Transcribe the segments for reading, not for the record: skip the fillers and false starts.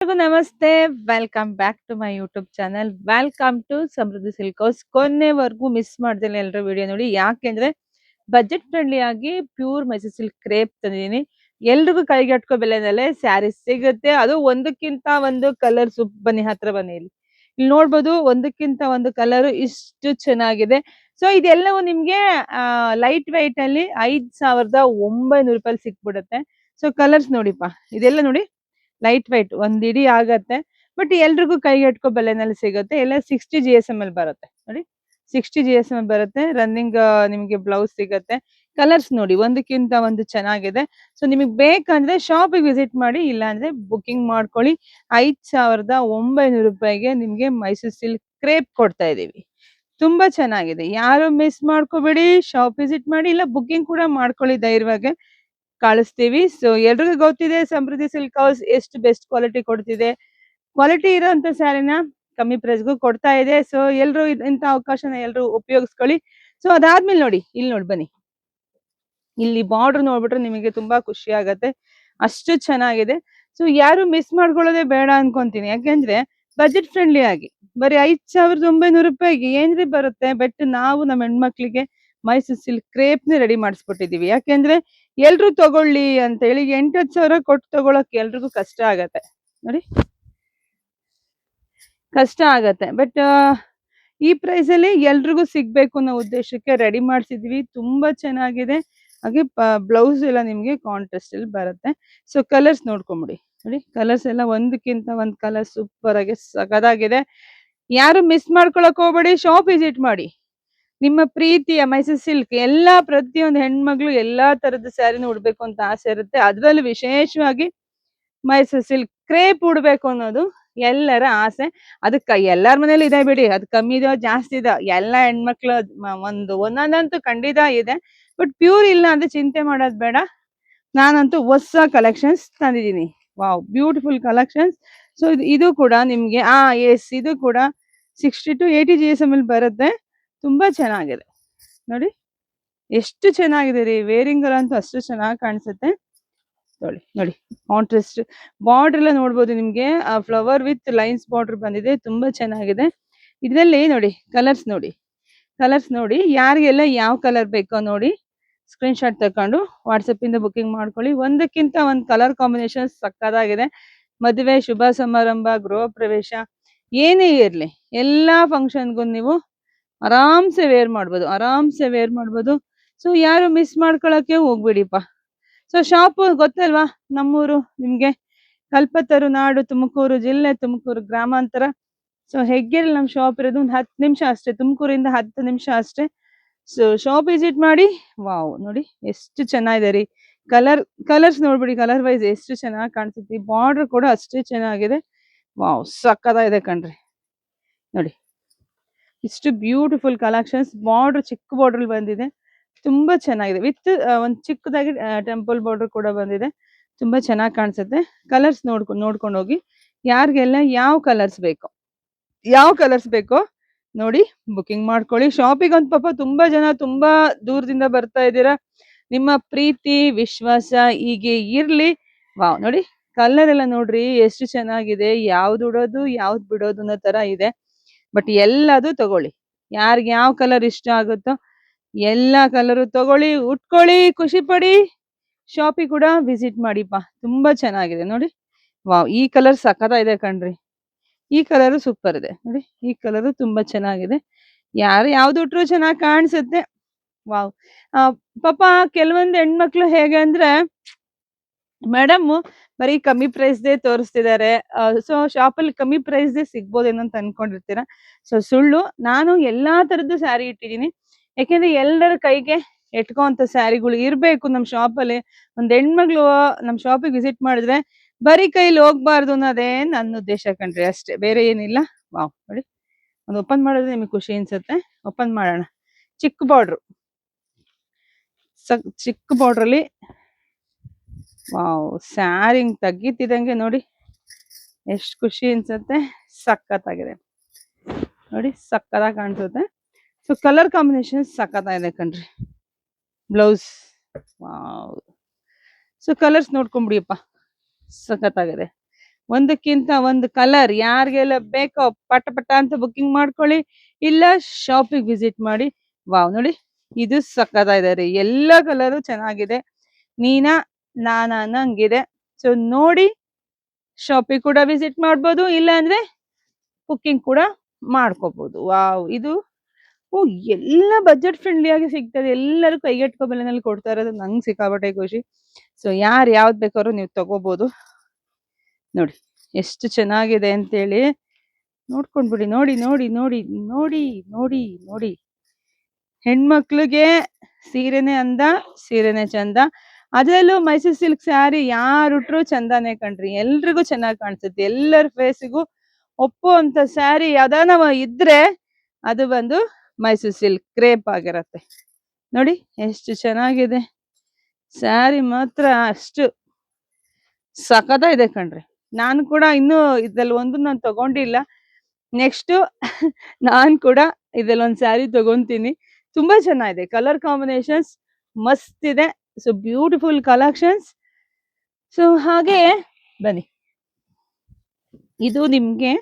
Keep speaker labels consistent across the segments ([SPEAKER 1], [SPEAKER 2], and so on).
[SPEAKER 1] ಎಲ್ರಿಗೂ ನಮಸ್ತೆ. Welcome back to my YouTube channel. Welcome to Samruddhi silk house. ಕೊನೆವರೆಗೂ miss ಮಾಡ್ದೇನೆ ಎಲ್ಲರೂ ವಿಡಿಯೋ ನೋಡಿ. ಯಾಕೆಂದ್ರೆ ಬಜೆಟ್ ಫ್ರೆಂಡ್ಲಿ ಆಗಿ ಪ್ಯೂರ್ ಮೈಸೂರು ಸಿಲ್ಕ್ ಕ್ರೇಪ್ ತಂದಿದ್ದೀನಿ. ಎಲ್ರಿಗೂ ಕೈಗೆಟ್ಕೋ ಬೆಲೆನಲ್ಲೇ ಸ್ಯಾರಿ ಸಿಗುತ್ತೆ. ಅದು ಒಂದಕ್ಕಿಂತ ಒಂದು ಕಲರ್ ಬನ್ನಿ, ಹತ್ರ ಬನ್ನಿ. ಇಲ್ಲಿ ನೋಡ್ಬೋದು, ಒಂದಕ್ಕಿಂತ ಒಂದು ಕಲರ್ ಇಷ್ಟು ಚೆನ್ನಾಗಿದೆ. ಸೊ ಇದೆಲ್ಲವೂ ನಿಮ್ಗೆ ಲೈಟ್ ವೈಟ್ ಅಲ್ಲಿ 5,900 ಸಿಕ್ಬಿಡುತ್ತೆ. ಸೊ ಕಲರ್ಸ್ ನೋಡಿಪ್ಪ, ಇದೆಲ್ಲ ನೋಡಿ ಲೈಟ್ ವೈಟ್ ಒಂದ್ ಇಡೀ ಆಗತ್ತೆ. ಬಟ್ ಎಲ್ರಿಗೂ ಕೈಗೆಟ್ಕೋ ಬೆಲೆನಲ್ಲಿ ಸಿಗುತ್ತೆ. ಎಲ್ಲ 60 GSM ಅಲ್ಲಿ ಬರುತ್ತೆ ನೋಡಿ. 60 GSM ಅಲ್ಲಿ ಬರುತ್ತೆ. ರನ್ನಿಂಗ್ ನಿಮ್ಗೆ ಬ್ಲೌಸ್ ಸಿಗತ್ತೆ. ಕಲರ್ಸ್ ನೋಡಿ, ಒಂದಕ್ಕಿಂತ ಒಂದು ಚೆನ್ನಾಗಿದೆ. ಸೊ ನಿಮಗೆ ಬೇಕಂದ್ರೆ ಶಾಪಿಗೆ ವಿಸಿಟ್ ಮಾಡಿ, ಇಲ್ಲ ಅಂದ್ರೆ ಬುಕಿಂಗ್ ಮಾಡ್ಕೊಳ್ಳಿ. 5,900 ನಿಮ್ಗೆ ಮೈಸೂರು ಸಿಲ್ಕ್ ಕ್ರೇಪ್ ಕೊಡ್ತಾ ಇದೀವಿ. ತುಂಬಾ ಚೆನ್ನಾಗಿದೆ. ಯಾರು ಮಿಸ್ ಮಾಡ್ಕೋಬೇಡಿ. ಶಾಪ್ ವಿಸಿಟ್ ಮಾಡಿ, ಇಲ್ಲ ಬುಕಿಂಗ್ ಕೂಡ ಮಾಡ್ಕೊಳ್ಳಿ ಧೈರ್ಯವಾಗಿ. ಕಳಿಸ್ತೀವಿ. ಸೊ ಎಲ್ರಿಗೂ ಗೊತ್ತಿದೆ ಸಮೃದ್ಧಿ ಸಿಲ್ಕ್ ಹೌಸ್ ಎಷ್ಟು ಬೆಸ್ಟ್ ಕ್ವಾಲಿಟಿ ಕೊಡ್ತಿದೆ. ಕ್ವಾಲಿಟಿ ಇರೋಂಥ ಸ್ಯಾರಿನ ಕಮ್ಮಿ ಪ್ರೈಸ್ಗೂ ಕೊಡ್ತಾ ಇದೆ. ಸೊ ಎಲ್ರು ಇಂಥ ಅವಕಾಶನ ಎಲ್ರು ಉಪಯೋಗಿಸ್ಕೊಳ್ಳಿ. ಸೊ ಅದಾದ್ಮೇಲೆ ನೋಡಿ, ಇಲ್ಲಿ ನೋಡಿ ಬನ್ನಿ, ಇಲ್ಲಿ ಬಾರ್ಡರ್ ನೋಡ್ಬಿಟ್ರೆ ನಿಮಗೆ ತುಂಬಾ ಖುಷಿ ಆಗತ್ತೆ. ಅಷ್ಟು ಚೆನ್ನಾಗಿದೆ. ಸೊ ಯಾರು ಮಿಸ್ ಮಾಡ್ಕೊಳ್ಳೋದೇ ಬೇಡ ಅನ್ಕೊಂತೀನಿ. ಯಾಕೆಂದ್ರೆ ಬಜೆಟ್ ಫ್ರೆಂಡ್ಲಿ ಆಗಿ ಬರೀ 5,900 ಏನ್ರಿ ಬರುತ್ತೆ. ಬಟ್ ನಾವು ನಮ್ಮ ಹೆಣ್ಮಕ್ಳಿಗೆ ಮೈಸೂರು ಸಿಲ್ಕ್ ಕ್ರೇಪ್ ನೇ ರೆಡಿ ಮಾಡಿಸ್ಬಿಟ್ಟಿದೀವಿ. ಯಾಕೆಂದ್ರೆ ಎಲ್ರು ತಗೊಳ್ಳಿ ಅಂತ ಹೇಳಿ 8,000 ಕೊಟ್ಟು ತಗೊಳಕ್ ಎಲ್ರಿಗೂ ಕಷ್ಟ ಆಗತ್ತೆ ನೋಡಿ, ಕಷ್ಟ ಆಗತ್ತೆ. ಬಟ್ ಈ ಪ್ರೈಸ್ ಅಲ್ಲಿ ಎಲ್ರಿಗೂ ಸಿಗ್ಬೇಕು ಅನ್ನೋ ಉದ್ದೇಶಕ್ಕೆ ರೆಡಿ ಮಾಡ್ಸಿದ್ವಿ. ತುಂಬಾ ಚೆನ್ನಾಗಿದೆ. ಹಾಗೆ ಬ್ಲೌಸ್ ಎಲ್ಲ ನಿಮ್ಗೆ ಕಾಂಟ್ರಾಸ್ಟ್ ಅಲ್ಲಿ ಬರುತ್ತೆ. ಸೊ ಕಲರ್ಸ್ ನೋಡ್ಕೊಂಬಿಡಿ ನೋಡಿ. ಕಲರ್ಸ್ ಎಲ್ಲ ಒಂದಕ್ಕಿಂತ ಒಂದ್ ಕಲರ್ ಸೂಪರ್ ಆಗಿ ಸಗದಾಗಿದೆ. ಯಾರು ಮಿಸ್ ಮಾಡ್ಕೊಳಕ್ ಹೋಗ್ಬೇಡಿ. ಶಾಪ್ ವಿಸಿಟ್ ಮಾಡಿ. ನಿಮ್ಮ ಪ್ರೀತಿಯ ಮೈಸೂರು ಸಿಲ್ಕ್ ಎಲ್ಲಾ ಪ್ರತಿಯೊಂದು ಹೆಣ್ಮಗ್ಳು ಎಲ್ಲಾ ತರದ ಸ್ಯಾರಿನ ಉಡ್ಬೇಕು ಅಂತ ಆಸೆ ಇರುತ್ತೆ. ಅದ್ರಲ್ಲಿ ವಿಶೇಷವಾಗಿ ಮೈಸೂರು ಸಿಲ್ಕ್ ಕ್ರೇಪ್ ಉಡ್ಬೇಕು ಅನ್ನೋದು ಎಲ್ಲರ ಆಸೆ. ಅದಕ್ಕ ಎಲ್ಲಾರ ಮನೇಲಿ ಇದೆ ಬಿಡಿ. ಅದ್ ಕಮ್ಮಿ ಇದೋ ಜಾಸ್ತಿ ಇದೋ ಎಲ್ಲಾ ಹೆಣ್ಮಕ್ಳು ಒಂದೊಂದಂತೂ ಖಂಡಿತ ಇದೆ. ಬಟ್ ಪ್ಯೂರ್ ಇಲ್ಲ ಅಂದ್ರೆ ಚಿಂತೆ ಮಾಡೋದ್ ಬೇಡ. ನಾನಂತೂ ಹೊಸ ಕಲೆಕ್ಷನ್ಸ್ ತಂದಿದ್ದೀನಿ. Wow, beautiful collections. ಸೊ ಇದು ಕೂಡ ನಿಮ್ಗೆ ಎಸ್, ಇದು ಕೂಡ 60 to 80 GSM ಅಲ್ಲಿ ಬರುತ್ತೆ. ತುಂಬಾ ಚೆನ್ನಾಗಿದೆ ನೋಡಿ. ಎಷ್ಟು ಚೆನ್ನಾಗಿದೆ ರೀ. ವೇರಿಂಗ್ ಅಂತೂ ಅಷ್ಟು ಚೆನ್ನಾಗಿ ಕಾಣಿಸುತ್ತೆ ನೋಡಿ. ನೋಡಿ ಕಾಂಟ್ರಾಸ್ಟ್ ಬಾರ್ಡರ್ ಎಲ್ಲ ನೋಡ್ಬೋದು. ನಿಮ್ಗೆ ಫ್ಲವರ್ ವಿತ್ ಲೈನ್ಸ್ ಬಾರ್ಡರ್ ಬಂದಿದೆ. ತುಂಬಾ ಚೆನ್ನಾಗಿದೆ. ಇದರಲ್ಲಿ ನೋಡಿ ಕಲರ್ಸ್ ನೋಡಿ, ಕಲರ್ಸ್ ನೋಡಿ. ಯಾರಿಗೆಲ್ಲ ಯಾವ ಕಲರ್ ಬೇಕೋ ನೋಡಿ ಸ್ಕ್ರೀನ್ ಶಾಟ್ ತಕೊಂಡು ವಾಟ್ಸಪ್ ಇಂದ ಬುಕಿಂಗ್ ಮಾಡ್ಕೊಳ್ಳಿ. ಒಂದಕ್ಕಿಂತ ಒಂದ್ ಕಲರ್ ಕಾಂಬಿನೇಷನ್ ಸಕ್ಕದಾಗಿದೆ. ಮದುವೆ, ಶುಭ ಸಮಾರಂಭ, ಗೃಹ ಪ್ರವೇಶ ಏನೇ ಇರ್ಲಿ, ಎಲ್ಲಾ ಫಂಕ್ಷನ್ಗೂ ನೀವು ಆರಾಮ್ಸೆ ವೇರ್ ಮಾಡ್ಬೋದು, ಆರಾಮ್ಸೆ ವೇರ್ ಮಾಡ್ಬೋದು. ಸೊ ಯಾರು ಮಿಸ್ ಮಾಡ್ಕೊಳಕ್ಕೆ ಹೋಗ್ಬಿಡಿಪ್ಪ. ಸೊ ಶಾಪ್ ಗೊತ್ತಲ್ವಾ, ನಮ್ಮೂರು ನಿಮ್ಗೆ ಕಲ್ಪತರು ನಾಡು, ತುಮಕೂರು ಜಿಲ್ಲೆ, ತುಮಕೂರು ಗ್ರಾಮಾಂತರ. ಸೊ ಹೆಗ್ಗೆರೆ ನಮ್ ಶಾಪ್ ಇರೋದು. ಒಂದು 10 ನಿಮಿಷ ಅಷ್ಟೇ, ತುಮಕೂರಿಂದ 10 ನಿಮಿಷ ಅಷ್ಟೇ. ಸೊ ಶಾಪ್ ವಿಸಿಟ್ ಮಾಡಿ. ವಾವ್ ನೋಡಿ ಎಷ್ಟು ಚೆನ್ನಾಗಿದೆ ರೀ. ಕಲರ್ಸ್ ನೋಡ್ಬಿಡಿ, ಕಲರ್ ವೈಸ್ ಎಷ್ಟು ಚೆನ್ನಾಗಿ ಕಾಣಿಸುತ್ತೆ. ಬಾರ್ಡರ್ ಕೂಡ ಅಷ್ಟೇ ಚೆನ್ನಾಗಿದೆ. ವಾವ್, ಸಕ್ಕತ್ತಾಗಿದೆ ಕಣ್ರಿ. ನೋಡಿ ಇಷ್ಟು ಬ್ಯೂಟಿಫುಲ್ ಕಲೆಕ್ಷನ್ಸ್. ಬಾರ್ಡರ್ ಚಿಕ್ಕ ಬಾರ್ಡರ್ ಬಂದಿದೆ. ತುಂಬಾ ಚೆನ್ನಾಗಿದೆ. ವಿತ್ ಒಂದ್ ಚಿಕ್ಕದಾಗಿ ಟೆಂಪಲ್ ಬಾರ್ಡರ್ ಕೂಡ ಬಂದಿದೆ. ತುಂಬಾ ಚೆನ್ನಾಗಿ ಕಾಣಿಸುತ್ತೆ. ಕಲರ್ಸ್ ನೋಡ್ಕೊಂಡು ಹೋಗಿ. ಯಾರಿಗೆಲ್ಲ ಯಾವ ಕಲರ್ಸ್ ಬೇಕೋ ನೋಡಿ ಬುಕಿಂಗ್ ಮಾಡ್ಕೊಳ್ಳಿ. ಶಾಪಿಗೆ ಅಂತ ಪಾಪ ತುಂಬಾ ಜನ ತುಂಬಾ ದೂರದಿಂದ ಬರ್ತಾ ಇದ್ದೀರಾ. ನಿಮ್ಮ ಪ್ರೀತಿ ವಿಶ್ವಾಸ ಹೀಗೆ ಇರ್ಲಿ. ವಾವ್ ನೋಡಿ, ಕಲರ್ ಎಲ್ಲ ನೋಡ್ರಿ ಎಷ್ಟು ಚೆನ್ನಾಗಿದೆ. ಯಾವ್ದು ಉಡೋದು ಯಾವ್ದು ಬಿಡೋದು ಅನ್ನೋ ತರ ಇದೆ. ಬಟ್ ಎಲ್ಲದು ತಗೊಳ್ಳಿ. ಯಾರಿಗೆ ಯಾವ ಕಲರ್ ಇಷ್ಟ ಆಗುತ್ತೋ ಎಲ್ಲಾ ಕಲರು ತಗೊಳ್ಳಿ, ಉಟ್ಕೊಳ್ಳಿ, ಖುಷಿ ಪಡಿ. ಶಾಪಿಗೆ ಕೂಡ ವಿಸಿಟ್ ಮಾಡಿಪ್ಪ. ತುಂಬಾ ಚೆನ್ನಾಗಿದೆ ನೋಡಿ. ವಾವ್, ಈ ಕಲರ್ ಸಖತ್ತಾಗಿದೆ ಕಣ್ರಿ. ಈ ಕಲರ್ ಸೂಪರ್ ಇದೆ ನೋಡಿ. ಈ ಕಲರ್ ತುಂಬಾ ಚೆನ್ನಾಗಿದೆ. ಯಾರು ಯಾವ್ದು ಉಟ್ರು ಚೆನ್ನಾಗಿ ಕಾಣಿಸುತ್ತೆ. ವಾವ್. ಆ ಪಾಪ ಕೆಲವೊಂದು ಹೆಣ್ಮಕ್ಳು ಹೇಗೆ ಅಂದ್ರೆ, ಮೇಡಮ್ ಬರೀ ಕಮ್ಮಿ ಪ್ರೈಸ್ದೇ ತೋರಿಸ್ತಿದ್ದಾರೆ. ಸೊ ಶಾಪಲ್ಲಿ ಕಮ್ಮಿ ಪ್ರೈಸ್ದೇ ಸಿಗ್ಬೋದೇನೋ ಅಂತ ಅನ್ಕೊಂಡಿರ್ತೀರಾ. ಸೊ ಸುಳ್ಳು. ನಾನು ಎಲ್ಲಾ ತರದ್ದು ಸ್ಯಾರಿ ಇಟ್ಟಿದ್ದೀನಿ. ಯಾಕೆಂದ್ರೆ ಎಲ್ಲರ ಕೈಗೆ ಎಟ್ಕೋಂತ ಸ್ಯಾರಿಗಳು ಇರ್ಬೇಕು ನಮ್ ಶಾಪಲ್ಲಿ. ಒಂದ್ ಹೆಣ್ಮಗ್ಳು ನಮ್ ಶಾಪಿಗೆ ವಿಸಿಟ್ ಮಾಡಿದ್ರೆ ಬರೀ ಕೈಲಿ ಹೋಗ್ಬಾರ್ದು ಅನ್ನೋದೇ ನನ್ನ ಉದ್ದೇಶ ಕಣ್ರಿ, ಅಷ್ಟೇ, ಬೇರೆ ಏನಿಲ್ಲ. ವಾವ್ ನೋಡಿ, ಒಂದು ಓಪನ್ ಮಾಡಿದ್ರೆ ನಿಮಗೆ ಖುಷಿ ಅನ್ಸುತ್ತೆ. ಓಪನ್ ಮಾಡೋಣ. ಚಿಕ್ಕ ಬಾರ್ಡ್ರು, ಚಿಕ್ಕ ಬಾರ್ಡ್ರ್ ಅಲ್ಲಿ ವಾವ್, ಸ್ಯಾರಿ ತೆಗಿತಿದಂಗೆ ನೋಡಿ ಎಷ್ಟು ಖುಷಿ ಅನ್ಸುತ್ತೆ. ಸಖತ್ತಾಗಿದೆ ನೋಡಿ, ಸಖತ್ತಾಗಿ ಕಾಣಿಸುತ್ತೆ. ಸೊ ಕಲರ್ ಕಾಂಬಿನೇಷನ್ ಸಖತ್ತಾಗಿದೆ ಕಣ್ರಿ. Blouse wow. ಸೊ ಕಲರ್ಸ್ ನೋಡ್ಕೊಂಬಿಡಿಯಪ್ಪ, ಸಖತ್ತಾಗಿದೆ. ಒಂದಕ್ಕಿಂತ ಒಂದು ಕಲರ್ ಯಾರಿಗೆಲ್ಲ ಬೇಕೋ ಪಟ ಪಟ ಅಂತ ಬುಕ್ಕಿಂಗ್ ಮಾಡ್ಕೊಳ್ಳಿ, ಇಲ್ಲ ಶಾಪಿಗೆ ವಿಸಿಟ್ ಮಾಡಿ. ವಾವ್ ನೋಡಿ, ಇದು ಸಕ್ಕತ್ತಾಗಿದೆ ರೀ, ಎಲ್ಲ ಕಲರು ಚೆನ್ನಾಗಿದೆ. ನೀನಾ ನಾನಾ ಅನ್ನಂಗಿದೆ. ಸೊ ನೋಡಿ ಶಾಪಿಗೆ ಕೂಡ ವಿಸಿಟ್ ಮಾಡ್ಬೋದು, ಇಲ್ಲ ಅಂದ್ರೆ ಬುಕ್ಕಿಂಗ್ ಕೂಡ ಮಾಡ್ಕೋಬಹುದು. ವಾವ್, ಇದು ಎಲ್ಲ ಬಜೆಟ್ ಫ್ರೆಂಡ್ಲಿ ಆಗಿ ಸಿಗ್ತದೆ, ಎಲ್ಲರೂ ಕೈಗೆಟ್ಕೋ ಬೆಲೆನಲ್ಲಿ ಕೊಡ್ತಾ ಇರೋದು, ನಂಗೆ ಸಿಕ್ಕಾಪಟ್ಟೆ ಖುಷಿ. ಸೊ ಯಾರು ಯಾವ್ದು ಬೇಕಾದ್ರೂ ನೀವು ತಗೋಬಹುದು. ನೋಡಿ ಎಷ್ಟು ಚೆನ್ನಾಗಿದೆ ಅಂತೇಳಿ ನೋಡ್ಕೊಂಡ್ಬಿಡಿ. ನೋಡಿ ನೋಡಿ ನೋಡಿ ನೋಡಿ ನೋಡಿ ನೋಡಿ, ಹೆಣ್ಮಕ್ಳಿಗೆ ಸೀರೆನೆ ಅಂದ, ಸೀರೆನೆ ಚಂದ. ಅದರಲ್ಲೂ ಮೈಸೂರು ಸಿಲ್ಕ್ ಸ್ಯಾರಿ ಯಾರು ಉಟ್ರು ಚಂದಾನೆ ಕಣ್ರಿ, ಎಲ್ರಿಗೂ ಚೆನ್ನಾಗಿ ಕಾಣಿಸುತ್ತೆ. ಎಲ್ಲರ ಫೇಸಿಗೂ ಒಪ್ಪೋ ಅಂತ ಸ್ಯಾರಿ ಯಾವ್ದಾನ ಇದ್ರೆ ಅದು ಬಂದು ಮೈಸೂರು ಸಿಲ್ಕ್ ಕ್ರೇಪ್ ಆಗಿರತ್ತೆ. ನೋಡಿ ಎಷ್ಟು ಚೆನ್ನಾಗಿದೆ ಸ್ಯಾರಿ, ಮಾತ್ರ ಅಷ್ಟು ಸಖತ್ತಾಗಿದೆ ಕಣ್ರಿ. ನಾನು ಕೂಡ ಇನ್ನೂ ಇದ್ರಲ್ಲಿ ಒಂದು ನಾನು ತಗೊಂಡಿಲ್ಲ. ನೆಕ್ಸ್ಟ್ ನಾನ್ ಕೂಡ ಇದ್ರಲ್ಲಿ ಒಂದು ಸ್ಯಾರಿ ತಗೊಂತೀನಿ. ತುಂಬಾ ಚೆನ್ನಾಗಿದೆ, ಕಲರ್ ಕಾಂಬಿನೇಷನ್ಸ್ ಮಸ್ತ್ ಇದೆ. So beautiful collections. ಸೊ ಹಾಗೆ ಬನ್ನಿ, ಇದು ನಿಮ್ಗೆ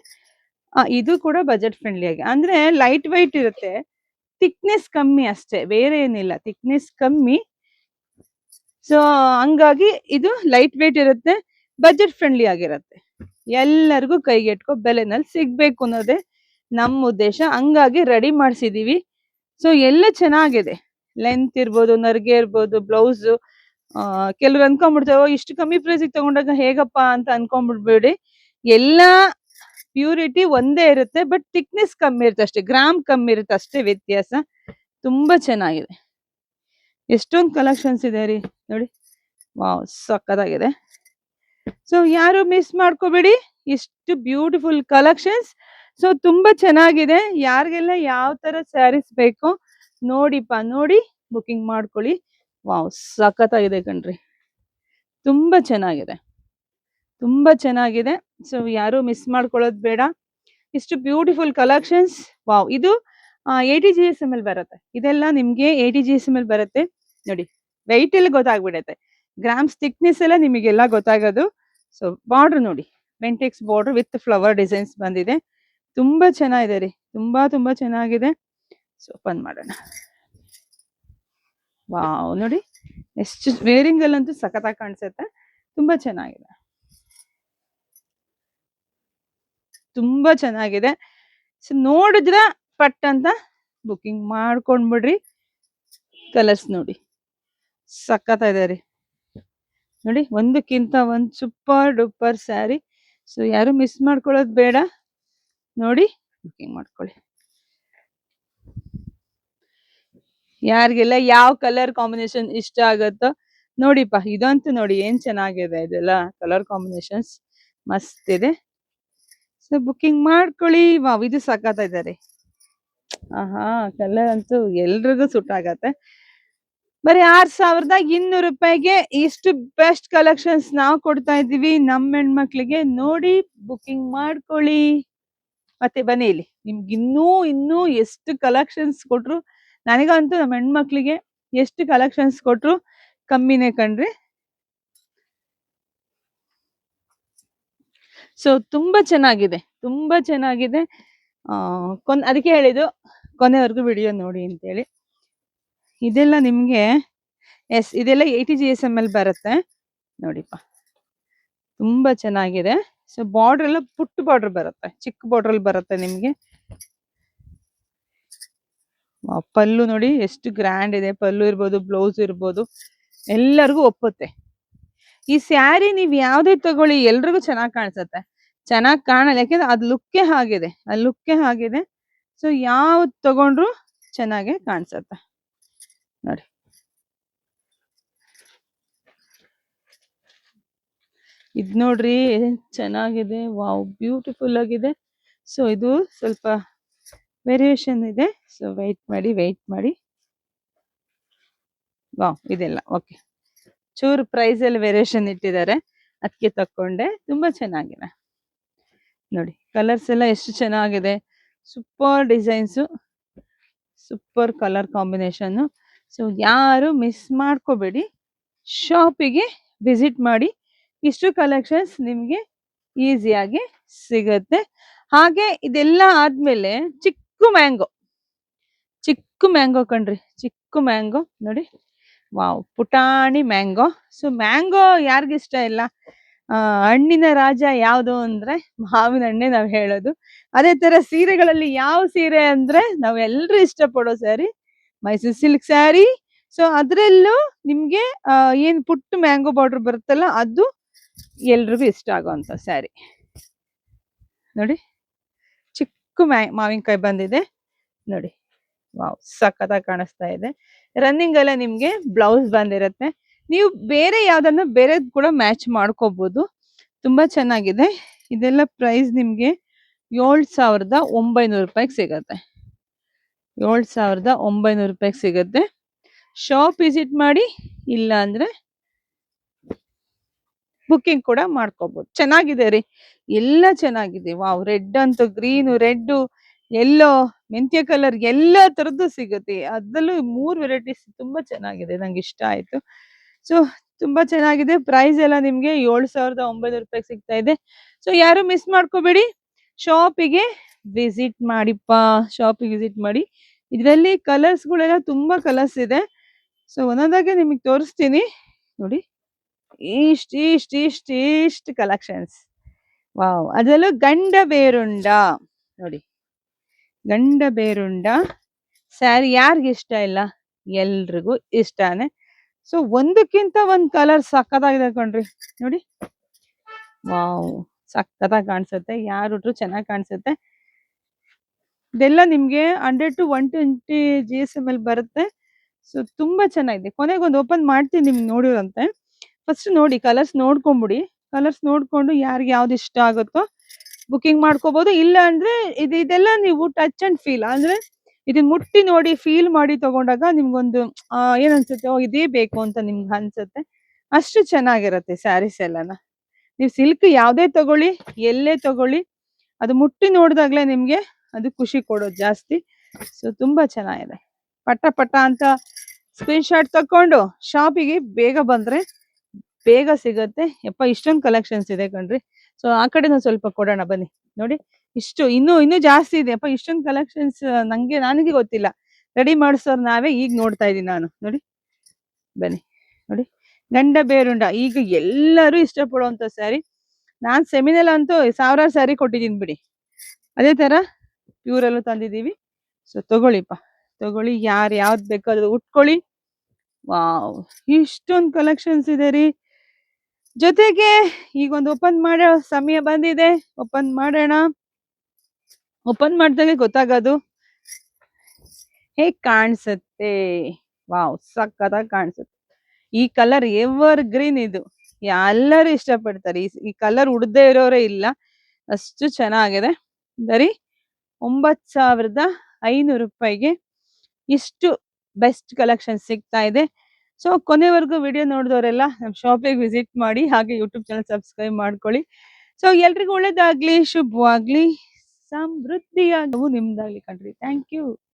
[SPEAKER 1] ಇದು ಕೂಡ ಬಜೆಟ್ ಫ್ರೆಂಡ್ಲಿ ಆಗಿ, ಅಂದ್ರೆ ಲೈಟ್ ವೈಟ್ ಇರುತ್ತೆ, ಥಿಕ್ನೆಸ್ ಕಮ್ಮಿ ಅಷ್ಟೇ, ಬೇರೆ ಏನಿಲ್ಲ, ಥಿಕ್ನೆಸ್ ಕಮ್ಮಿ. ಸೊ ಹಂಗಾಗಿ ಇದು ಲೈಟ್ ವೇಟ್ ಇರುತ್ತೆ, ಬಜೆಟ್ ಫ್ರೆಂಡ್ಲಿ ಆಗಿರುತ್ತೆ, ಎಲ್ಲರಿಗೂ ಕೈಗೆಟ್ಕೋ ಬೆಲೆನಲ್ಲಿ ಸಿಗ್ಬೇಕು ಅನ್ನೋದೇ ನಮ್ಮ ಉದ್ದೇಶ. ಹಂಗಾಗಿ ರೆಡಿ ಮಾಡಿಸಿದೀವಿ. ಸೊ ಎಲ್ಲ ಚೆನ್ನಾಗಿದೆ, ಲೆಂತ್ ಇರ್ಬೋದು, ನರ್ಗೆ ಇರ್ಬೋದು, ಬ್ಲೌಸ್. ಕೆಲವ್ರು ಅನ್ಕೊಂಡ್ಬಿಡ್ತಾವೆ ಇಷ್ಟು ಕಮ್ಮಿ ಪ್ರೈಸಿಗೆ ತಗೊಂಡಾಗ ಹೇಗಪ್ಪ ಅಂತ ಅನ್ಕೊಂಡ್ಬಿಡ್ಬೇಡಿ. ಎಲ್ಲಾ ಪ್ಯೂರಿಟಿ ಒಂದೇ ಇರುತ್ತೆ, ಬಟ್ ಥಿಕ್ನೆಸ್ ಕಮ್ಮಿ ಇರುತ್ತೆ ಅಷ್ಟೇ, ಗ್ರಾಮ್ ಕಮ್ಮಿ ಇರುತ್ತೆ ಅಷ್ಟೇ ವ್ಯತ್ಯಾಸ. ತುಂಬಾ ಚೆನ್ನಾಗಿದೆ, ಎಷ್ಟೊಂದು ಕಲೆಕ್ಷನ್ಸ್ ಇದೆ ರೀ ನೋಡಿ. ವಾವ್, ಸಕ್ಕತ್ತಾಗಿದೆ. ಸೊ ಯಾರು ಮಿಸ್ ಮಾಡ್ಕೋಬೇಡಿ, ಇಷ್ಟು ಬ್ಯೂಟಿಫುಲ್ ಕಲೆಕ್ಷನ್ಸ್. ಸೊ ತುಂಬಾ ಚೆನ್ನಾಗಿದೆ, ಯಾರಿಗೆಲ್ಲ ಯಾವ ತರ ಸ್ಯಾರೀಸ್ ಬೇಕೋ ನೋಡಿಪ್ಪ, ನೋಡಿ ಬುಕಿಂಗ್ ಮಾಡ್ಕೊಳ್ಳಿ. ವಾವ್, ಸಖತ್ತಾಗಿದೆ ಕಣ್ರಿ, ತುಂಬಾ ಚೆನ್ನಾಗಿದೆ, ತುಂಬಾ ಚೆನ್ನಾಗಿದೆ. ಸೊ ಯಾರು ಮಿಸ್ ಮಾಡ್ಕೊಳ್ಳೋದು ಬೇಡ, ಇಷ್ಟು ಬ್ಯೂಟಿಫುಲ್ ಕಲೆಕ್ಷನ್ಸ್. ವಾವ್, ಇದು 80 GSM ಅಲ್ಲಿ ಬರುತ್ತೆ, ಇದೆಲ್ಲ ನಿಮ್ಗೆ 80 GSM ಅಲ್ಲಿ ಬರುತ್ತೆ. ನೋಡಿ ವೆಯ್ಟ್ ಎಲ್ಲ ಗೊತ್ತಾಗ್ಬಿಡತ್ತೆ, ಗ್ರಾಮ್ಸ್ ಥಿಕ್ನೆಸ್ ಎಲ್ಲ ನಿಮಗೆಲ್ಲ ಗೊತ್ತಾಗೋದು. ಸೊ ಬಾರ್ಡರ್ ನೋಡಿ, Bentex border with flower designs ಬಂದಿದೆ, ತುಂಬಾ ಚೆನ್ನಾಗಿದೆ ರೀ, ತುಂಬಾ ತುಂಬಾ ಚೆನ್ನಾಗಿದೆ. ಸೊ ಓಪನ್ ಮಾಡೋಣ. ವಾವ್ ನೋಡಿ, ಎಷ್ಟು ವೇರಿಂಗ್ ಅಲ್ಲಂತೂ ಸಖತ್ತಾಗಿ ಕಾಣಿಸುತ್ತೆ, ತುಂಬಾ ಚೆನ್ನಾಗಿದೆ, ತುಂಬಾ ಚೆನ್ನಾಗಿದೆ. ಸೊ ನೋಡಿದ್ರ ಪಟ್ ಅಂತ ಬುಕಿಂಗ್ ಮಾಡ್ಕೊಂಡ್ಬಿಡ್ರಿ. ಕಲರ್ಸ್ ನೋಡಿ ಸಖತ್ತಾಗಿದೆ ರೀ, ನೋಡಿ ಒಂದಕ್ಕಿಂತ ಒಂದು ಸೂಪರ್ ಡೂಪರ್ ಸ್ಯಾರಿ. ಸೊ ಯಾರು ಮಿಸ್ ಮಾಡ್ಕೊಳ್ಳೋದು ಬೇಡ, ನೋಡಿ ಬುಕಿಂಗ್ ಮಾಡ್ಕೊಳ್ಳಿ. ಯಾರಿಗೆಲ್ಲ ಯಾವ ಕಲರ್ ಕಾಂಬಿನೇಷನ್ ಇಷ್ಟ ಆಗತ್ತೋ ನೋಡಿಪ್ಪ, ಇದಂತೂ ನೋಡಿ ಏನ್ ಚೆನ್ನಾಗಿದೆ, ಇದೆಲ್ಲ ಕಲರ್ ಕಾಂಬಿನೇಷನ್ಸ್ ಮಸ್ತ್ ಇದೆ. ಸೊ ಬುಕಿಂಗ್ ಮಾಡ್ಕೊಳ್ಳಿ. ವಾವ್, ಇದು ಸಖತ್ತಾಗಿದೆ. ಆಹಾ, ಕಲರ್ ಅಂತೂ ಎಲ್ರಿಗೂ ಸೂಟ್ ಆಗತ್ತೆ. ಬರೀ 6200 ರೂಪಾಯಿಗೆ ಇಷ್ಟು ಬೆಸ್ಟ್ ಕಲೆಕ್ಷನ್ಸ್ ನಾವು ಕೊಡ್ತಾ ಇದ್ದೀವಿ ನಮ್ಮ ಹೆಣ್ಮಕ್ಳಿಗೆ. ನೋಡಿ ಬುಕಿಂಗ್ ಮಾಡ್ಕೊಳ್ಳಿ. ಮತ್ತೆ ಬನ್ನಿ ಇಲ್ಲಿ, ನಿಮ್ಗೆ ಇನ್ನೂ ಎಷ್ಟು ಕಲೆಕ್ಷನ್ಸ್ ಕೊಟ್ರು, ನನಗಂತೂ ನಮ್ಮ ಹೆಣ್ಮಕ್ಳಿಗೆ ಎಷ್ಟು ಕಲೆಕ್ಷನ್ಸ್ ಕೊಟ್ರು ಕಮ್ಮಿನೇ ಕಣ್ರಿ. ಸೊ ತುಂಬಾ ಚೆನ್ನಾಗಿದೆ, ತುಂಬಾ ಚೆನ್ನಾಗಿದೆ. ಅದಕ್ಕೆ ಹೇಳಿದ್ದು ಕೊನೆವರೆಗೂ ವಿಡಿಯೋ ನೋಡಿ ಅಂತೇಳಿ. ಇದೆಲ್ಲ ನಿಮ್ಗೆ ಇದೆಲ್ಲ 80 GSM ಅಲ್ಲಿ ಬರುತ್ತೆ ನೋಡಿಪ್ಪ, ತುಂಬಾ ಚೆನ್ನಾಗಿದೆ. ಸೊ ಬಾರ್ಡರ್ ಎಲ್ಲ ಪುಟ್ಟ ಬಾರ್ಡರ್ ಬರುತ್ತೆ, ಚಿಕ್ಕ ಬಾರ್ಡರ್ ಅಲ್ಲಿ ಬರುತ್ತೆ ನಿಮ್ಗೆ. ಪಲ್ಲು ನೋಡಿ ಎಷ್ಟು ಗ್ರ್ಯಾಂಡ್ ಇದೆ, ಪಲ್ಲು ಇರ್ಬೋದು, ಬ್ಲೌಸ್ ಇರ್ಬೋದು, ಎಲ್ಲರಿಗೂ ಒಪ್ಪುತ್ತೆ. ಈ ಸ್ಯಾರಿ ನೀವ್ ಯಾವ್ದೇ ತಗೊಳ್ಳಿ ಎಲ್ರಿಗೂ ಚೆನ್ನಾಗಿ ಕಾಣಿಸುತ್ತೆ, ಚೆನ್ನಾಗಿ ಕಾಣಲ್ಲ, ಯಾಕೆಂದ್ರೆ ಅದ್ ಲುಕ್ಕೇ ಹಾಗಿದೆ, ಆ ಲುಕ್ಕೇ ಹಾಗಿದೆ. ಸೊ ಯಾವ್ದು ತಗೊಂಡ್ರು ಚೆನ್ನಾಗೆ ಕಾಣಿಸುತ್ತೆ ನೋಡಿ. ಇದ್ ನೋಡ್ರಿ ಚೆನ್ನಾಗಿದೆ, ವಾವ್ ಬ್ಯೂಟಿಫುಲ್ ಆಗಿದೆ. ಸೊ ಇದು ಸ್ವಲ್ಪ ವೇರಿಯೇಷನ್ ಇದೆ, ಸೊ ವೆಯ್ಟ್ ಮಾಡಿ. ವಾವ್, ಇದೆಲ್ಲ ಓಕೆ, ಚೂರು ಪ್ರೈಸ್ ಅಲ್ಲಿ ವೇರಿಯೇಷನ್ ಇಟ್ಟಿದ್ದಾರೆ, ಅದಕ್ಕೆ ತಕೊಂಡೆ. ತುಂಬಾ ಚೆನ್ನಾಗಿದೆ ನೋಡಿ, ಕಲರ್ಸ್ ಎಲ್ಲ ಎಷ್ಟು ಚೆನ್ನಾಗಿದೆ, super designs, super colour combination. So ಯಾರು ಮಿಸ್ ಮಾಡ್ಕೋಬೇಡಿ, ಶಾಪಿಗೆ ವಿಸಿಟ್ ಮಾಡಿ. ಇಷ್ಟು ಕಲೆಕ್ಷನ್ಸ್ ನಿಮ್ಗೆ ಈಸಿಯಾಗಿ ಸಿಗುತ್ತೆ. ಹಾಗೆ ಇದೆಲ್ಲ ಆದ್ಮೇಲೆ ಚಿಕ್ಕ ಮ್ಯಾಂಗೋ ಕಣ್ರಿ, ಚಿಕ್ಕ ಮ್ಯಾಂಗೋ ನೋಡಿ. ವಾವ್, ಪುಟಾಣಿ ಮ್ಯಾಂಗೋ. ಸೊ ಮ್ಯಾಂಗೋ ಯಾರಿಗಿಷ್ಟ ಇಲ್ಲ? ಹಣ್ಣಿನ ರಾಜ ಯಾವುದು ಅಂದ್ರೆ ಮಾವಿನ ಹಣ್ಣೆ ನಾವು ಹೇಳೋದು. ಅದೇ ತರ ಸೀರೆಗಳಲ್ಲಿ ಯಾವ ಸೀರೆ ಅಂದ್ರೆ ನಾವ್ ಎಲ್ರು ಇಷ್ಟಪಡೋ ಸ್ಯಾರಿ ಮೈಸೂರ್ ಸಿಲ್ಕ್ ಸ್ಯಾರಿ. ಸೊ ಅದ್ರಲ್ಲೂ ನಿಮ್ಗೆ ಏನ್ ಪುಟ್ಟ ಮ್ಯಾಂಗೋ ಬಾರ್ಡರ್ ಬರುತ್ತಲ್ಲ, ಅದು ಎಲ್ರಿಗೂ ಇಷ್ಟ ಆಗುವಂತ ಸ್ಯಾರಿ ನೋಡಿ. ಚಿಕ್ಕ ಮಾವಿನಕಾಯಿ ಬಂದಿದೆ ನೋಡಿ. ವಾವ್, ಸಖತ್ತಾಗಿ ಕಾಣಿಸ್ತಾ ಇದೆ. ರನ್ನಿಂಗ್ ಎಲ್ಲ ನಿಮ್ಗೆ ಬ್ಲೌಸ್ ಬಂದಿರತ್ತೆ. ನೀವು ಬೇರೆ ಯಾವ್ದನ್ನ ಬೇರೆದ್ ಕೂಡ ಮ್ಯಾಚ್ ಮಾಡ್ಕೋಬಹುದು. ತುಂಬಾ ಚೆನ್ನಾಗಿದೆ. ಇದೆಲ್ಲ ಪ್ರೈಸ್ ನಿಮ್ಗೆ 7,900 ರೂಪಾಯಿಗೆ ಸಿಗತ್ತೆ. 7,900 ರೂಪಾಯಿಗೆ ಸಿಗತ್ತೆ. ಶಾಪ್ ವಿಸಿಟ್ ಮಾಡಿ, ಇಲ್ಲ ಅಂದ್ರೆ ಬುಕ್ಕಿಂಗ್ ಕೂಡ ಮಾಡ್ಕೋಬಹುದು. ಚೆನ್ನಾಗಿದೆ ರೀ, ಎಲ್ಲ ಚೆನ್ನಾಗಿದೆ. ವಾವ್, ರೆಡ್ ಅಂತೂ, ಗ್ರೀನು, ರೆಡ್, ಎಲ್ಲೋ, ಮೆಂತ್ಯ ಕಲರ್, ಎಲ್ಲ ತರದ್ದು ಸಿಗುತ್ತೆ. ಅದ್ರಲ್ಲೂ 3 ವೆರೈಟೀಸ್ ತುಂಬಾ ಚೆನ್ನಾಗಿದೆ, ನಂಗೆ ಇಷ್ಟ ಆಯ್ತು. ಸೊ ತುಂಬಾ ಚೆನ್ನಾಗಿದೆ. ಪ್ರೈಸ್ ಎಲ್ಲ ನಿಮ್ಗೆ 7,900 ರೂಪಾಯಿಗೆ ಸಿಗ್ತಾ ಇದೆ. ಸೊ ಯಾರು ಮಿಸ್ ಮಾಡ್ಕೋಬೇಡಿ, ಶಾಪಿಗೆ ವಿಸಿಟ್ ಮಾಡಿಪ್ಪ, ಶಾಪಿಗೆ ವಿಸಿಟ್ ಮಾಡಿ. ಇದರಲ್ಲಿ ಕಲರ್ಸ್ಗಳೆಲ್ಲ ತುಂಬಾ ಕಲರ್ಸ್ ಇದೆ. ಸೊ ಒಂದೊಂದಾಗೆ ನಿಮಗೆ ತೋರಿಸ್ತೀನಿ ನೋಡಿ. ಇಷ್ಟು ಕಲೆಕ್ಷನ್ಸ್. ವಾವ್, ಅದರಲ್ಲೂ ಗಂಡ ಬೇರುಂಡ ನೋಡಿ. ಗಂಡ ಬೇರುಂಡ ಸ್ಯಾರಿ ಯಾರಿಗ ಇಷ್ಟ ಇಲ್ಲ? ಎಲ್ರಿಗೂ ಇಷ್ಟಾನೆ. ಸೊ ಒಂದಕ್ಕಿಂತ ಒಂದ್ ಕಲರ್ ಸಕ್ಕತ್ತಾಗಿದೆ ಕಣ್ರಿ ನೋಡಿ. ವಾವ್, ಸಕ್ಕತ್ತಾಗಿ ಕಾಣಿಸುತ್ತೆ, ಯಾರು ಉಟ್ರು ಚೆನ್ನಾಗಿ ಕಾಣಿಸುತ್ತೆ. ಇದೆಲ್ಲ ನಿಮ್ಗೆ 100 to 120 GSM ಬರುತ್ತೆ. ಸೊ ತುಂಬಾ ಚೆನ್ನಾಗಿದೆ. ಕೊನೆಗೊಂದು ಓಪನ್ ಮಾಡ್ತೀನಿ, ನಿಮ್ಗೆ ನೋಡಿರಂತೆ. ಫಸ್ಟ್ ನೋಡಿ, ಕಲರ್ಸ್ ನೋಡ್ಕೊಂಬಿಡಿ. ಕಲರ್ಸ್ ನೋಡ್ಕೊಂಡು ಯಾರಿಗೆ ಯಾವ್ದು ಇಷ್ಟ ಆಗುತ್ತೋ ಬುಕಿಂಗ್ ಮಾಡ್ಕೋಬಹುದು. ಇಲ್ಲ ಅಂದ್ರೆ ಇದೆಲ್ಲ ನೀವು ಟಚ್ ಅಂಡ್ ಫೀಲ್ ಅಂದ್ರೆ ಇದನ್ನ ಮುಟ್ಟಿ ನೋಡಿ, ಫೀಲ್ ಮಾಡಿ ತಗೊಂಡಾಗ ನಿಮ್ಗೊಂದು ಏನ್ ಅನ್ಸುತ್ತೆ, ಇದೇ ಬೇಕು ಅಂತ ನಿಮ್ಗೆ ಅನ್ಸುತ್ತೆ. ಅಷ್ಟು ಚೆನ್ನಾಗಿರುತ್ತೆ ಸ್ಯಾರೀಸ್ ಎಲ್ಲಾನ. ನೀವು ಸಿಲ್ಕ್ ಯಾವ್ದೇ ತಗೊಳ್ಳಿ, ಎಲ್ಲೇ ತಗೊಳ್ಳಿ, ಅದು ಮುಟ್ಟಿ ನೋಡಿದಾಗ್ಲೇ ನಿಮ್ಗೆ ಅದು ಖುಷಿ ಕೊಡೋದು ಜಾಸ್ತಿ. ಸೊ ತುಂಬಾ ಚೆನ್ನಾಗಿದೆ. ಪಟ ಪಟ ಅಂತ ಸ್ಕ್ರೀನ್ ಶಾಟ್ ತಕೊಂಡು ಶಾಪಿಗೆ ಬೇಗ ಬಂದ್ರೆ ಬೇಗ ಸಿಗತ್ತೆ. ಯಪ್ಪ, ಇಷ್ಟೊಂದು ಕಲೆಕ್ಷನ್ಸ್ ಇದೆ ಕಣ್ರಿ. ಸೊ ಆ ಕಡೆ ಸ್ವಲ್ಪ ಕೊಡೋಣ ಬನ್ನಿ ನೋಡಿ. ಇನ್ನೂ ಜಾಸ್ತಿ ಇದೆ. ಅಪ್ಪ, ಇಷ್ಟೊಂದು ಕಲೆಕ್ಷನ್ಸ್ ನನಗೆ ಗೊತ್ತಿಲ್ಲ. ರೆಡಿ ಮಾಡಿಸೋರು ನಾವೇ, ಈಗ ನೋಡ್ತಾ ಇದೀನಿ ನಾನು ನೋಡಿ. ಬನ್ನಿ ನೋಡಿ, ಗಂಡ ಬೇರುಂಡ ಈಗ ಎಲ್ಲರೂ ಇಷ್ಟಪಡುವಂತ ಸ್ಯಾರಿ. ನಾನ್ ಸೆಮಿನಲ್ ಅಂತೂ 1000 ಸ್ಯಾರಿ ಕೊಟ್ಟಿದ್ದೀನಿ ಬಿಡಿ. ಅದೇ ತರ ಪ್ಯೂರಲ್ಲೂ ತಂದಿದ್ದೀವಿ. ಸೊ ತಗೊಳ್ಳಿಪ್ಪ, ತಗೊಳ್ಳಿ. ಯಾವ್ದು ಬೇಕೋ ಅದು ಉಟ್ಕೊಳ್ಳಿ. ವಾವ್, ಇಷ್ಟೊಂದು ಕಲೆಕ್ಷನ್ಸ್ ಇದೆ ರೀ. ಜೊತೆಗೆ ಈಗ ಒಂದು ಓಪನ್ ಮಾಡೋ ಸಮಯ ಬಂದಿದೆ. ಓಪನ್ ಮಾಡೋಣ. ಓಪನ್ ಮಾಡಿದಾಗ ಗೊತ್ತಾಗೋದು ಹೇಗ್ ಕಾಣಿಸುತ್ತೆ. ವಾವ್, ಸಕ್ಕತ್ತಾಗಿ ಕಾಣಿಸುತ್ತೆ. ಈ ಕಲರ್ ಎವರ್ ಗ್ರೀನ್. ಇದು ಎಲ್ಲರೂ ಇಷ್ಟಪಡ್ತಾರೆ. ಈ ಕಲರ್ ಉಡದೇ ಇರೋರೇ ಇಲ್ಲ, ಅಷ್ಟು ಚೆನ್ನಾಗಿದೆ. ಬರೀ 9,500 ರೂಪಾಯಿಗೆ ಇಷ್ಟು ಬೆಸ್ಟ್ ಕಲೆಕ್ಷನ್ ಸಿಗ್ತಾ ಇದೆ. ಸೊ ಕೊನೆವರೆಗೂ ವಿಡಿಯೋ ನೋಡಿದವರೆಲ್ಲ ನಮ್ಮ ಶಾಪಿಗೆ ವಿಸಿಟ್ ಮಾಡಿ, ಹಾಗೆ ಯೂಟ್ಯೂಬ್ ಚಾನಲ್ ಸಬ್ಸ್ಕ್ರೈಬ್ ಮಾಡ್ಕೊಳ್ಳಿ. ಸೊ ಎಲ್ರಿಗೂ ಒಳ್ಳೇದಾಗ್ಲಿ, ಶುಭವಾಗ್ಲಿ, ಸಮೃದ್ಧಿಯಾಗಿ ನಿಮ್ದಾಗ್ಲಿ ಕಣ್ರಿ. Thank you.